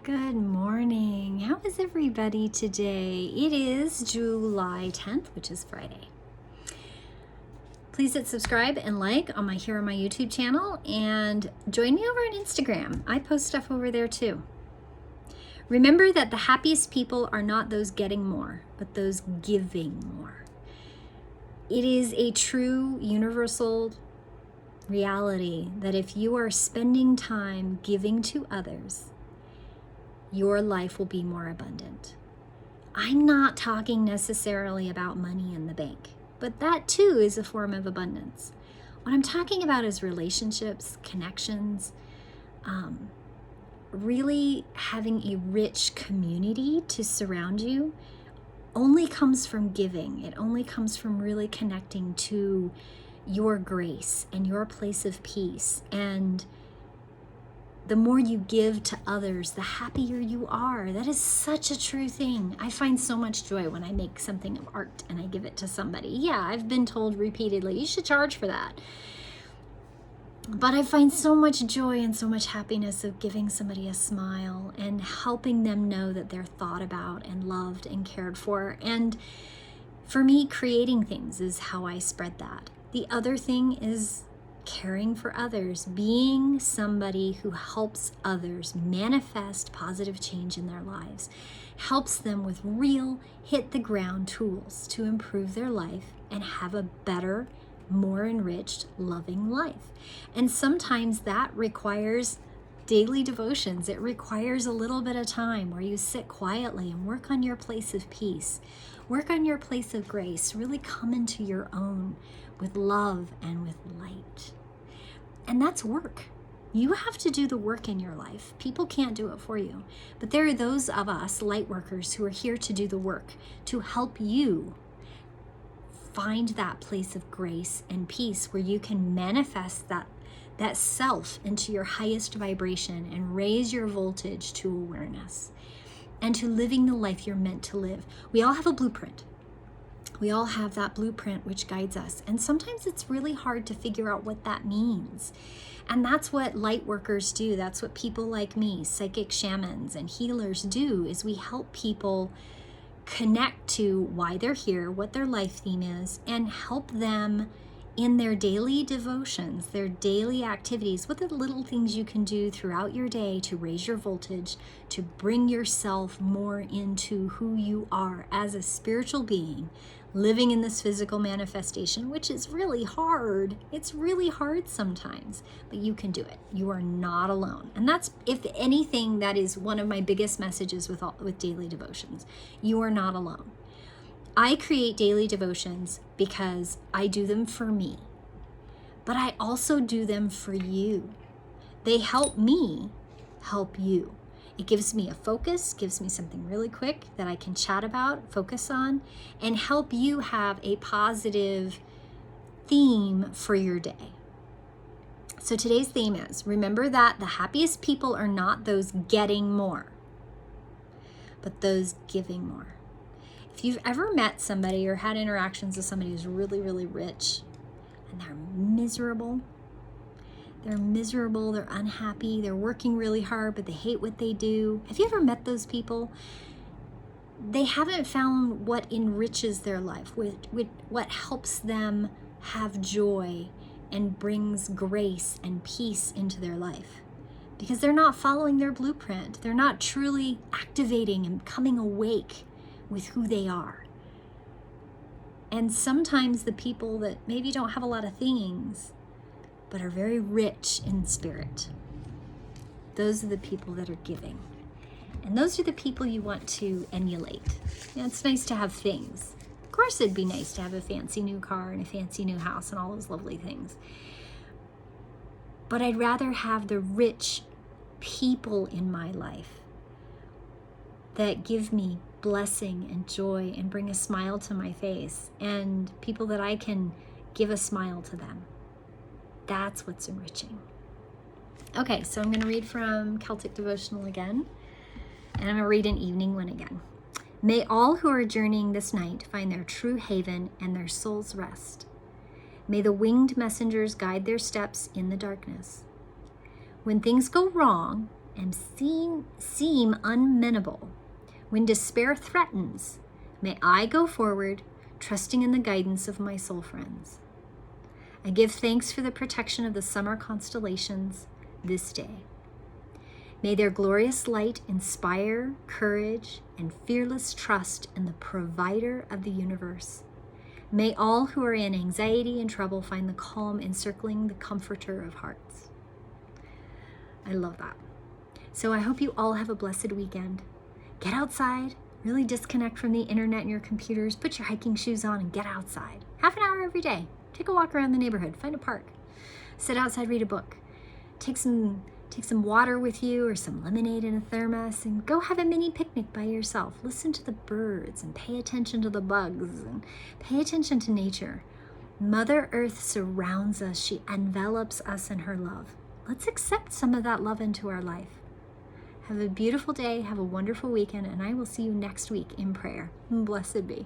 Good morning. How is everybody today? It is July 10th, which is Friday. Please hit subscribe and like on my YouTube channel, and join me over on Instagram. I post stuff over there too. Remember that the happiest people are not those getting more, but those giving more. It is a true universal reality that if you are spending time giving to others, your life will be more abundant. I'm not talking necessarily about money in the bank, but that too is a form of abundance. What I'm talking about is relationships, connections, really having a rich community to surround you only comes from giving. It only comes from really connecting to your grace and your place of peace. And the more you give to others, the happier you are. That is such a true thing. I find so much joy when I make something of art and I give it to somebody. Yeah, I've been told repeatedly, you should charge for that. But I find so much joy and so much happiness of giving somebody a smile and helping them know that they're thought about and loved and cared for. And for me, creating things is how I spread that. The other thing is caring for others, being somebody who helps others manifest positive change in their lives, helps them with real hit the ground tools to improve their life and have a better, more enriched, loving life. And sometimes that requires daily devotions. It requires a little bit of time where you sit quietly and work on your place of peace, work on your place of grace, really come into your own with love and with light. And that's work. You have to do the work in your life. People can't do it for you. But there are those of us, light workers, who are here to do the work, to help you find that place of grace and peace where you can manifest that self into your highest vibration and raise your voltage to awareness and to living the life you're meant to live. We all have a blueprint. We all have that blueprint which guides us. And sometimes it's really hard to figure out what that means. And that's what light workers do. That's what people like me, psychic shamans and healers do, is we help people connect to why they're here, what their life theme is, and help them in their daily devotions, their daily activities, what are the little things you can do throughout your day to raise your voltage, to bring yourself more into who you are as a spiritual being, living in this physical manifestation, which is really hard. It's really hard sometimes, but you can do it. You are not alone. And that's, if anything, that is one of my biggest messages with daily devotions. You are not alone. I create daily devotions because I do them for me, but I also do them for you. They help me help you. It gives me a focus, gives me something really quick that I can chat about, focus on, and help you have a positive theme for your day. So today's theme is, remember that the happiest people are not those getting more, but those giving more. If you've ever met somebody or had interactions with somebody who's really, really rich and they're miserable, they're unhappy, they're working really hard, but they hate what they do. Have you ever met those people? They haven't found what enriches their life, what helps them have joy and brings grace and peace into their life. Because they're not following their blueprint. They're not truly activating and coming awake with who they are. And sometimes the people that maybe don't have a lot of things, but are very rich in spirit, those are the people that are giving. And those are the people you want to emulate. It's nice to have things. Of course, it'd be nice to have a fancy new car and a fancy new house and all those lovely things. But I'd rather have the rich people in my life that give me blessing and joy and bring a smile to my face, and people that I can give a smile to them. That's what's enriching. Okay, so I'm going to read from Celtic Devotional again, and I'm going to read an evening one again. May all who are journeying this night find their true haven and their soul's rest. May the winged messengers guide their steps in the darkness. When things go wrong and seem unmenable, when despair threatens, may I go forward, trusting in the guidance of my soul friends. I give thanks for the protection of the summer constellations this day. May their glorious light inspire courage and fearless trust in the provider of the universe. May all who are in anxiety and trouble find the calm encircling the comforter of hearts. I love that. So I hope you all have a blessed weekend. Get outside, really disconnect from the internet and your computers, put your hiking shoes on and get outside. Half an hour every day. Take a walk around the neighborhood, find a park. Sit outside, read a book. Take some water with you or some lemonade in a thermos and go have a mini picnic by yourself. Listen to the birds and pay attention to the bugs and pay attention to nature. Mother Earth surrounds us. She envelops us in her love. Let's accept some of that love into our life. Have a beautiful day. Have a wonderful weekend, and I will see you next week in prayer. Blessed be.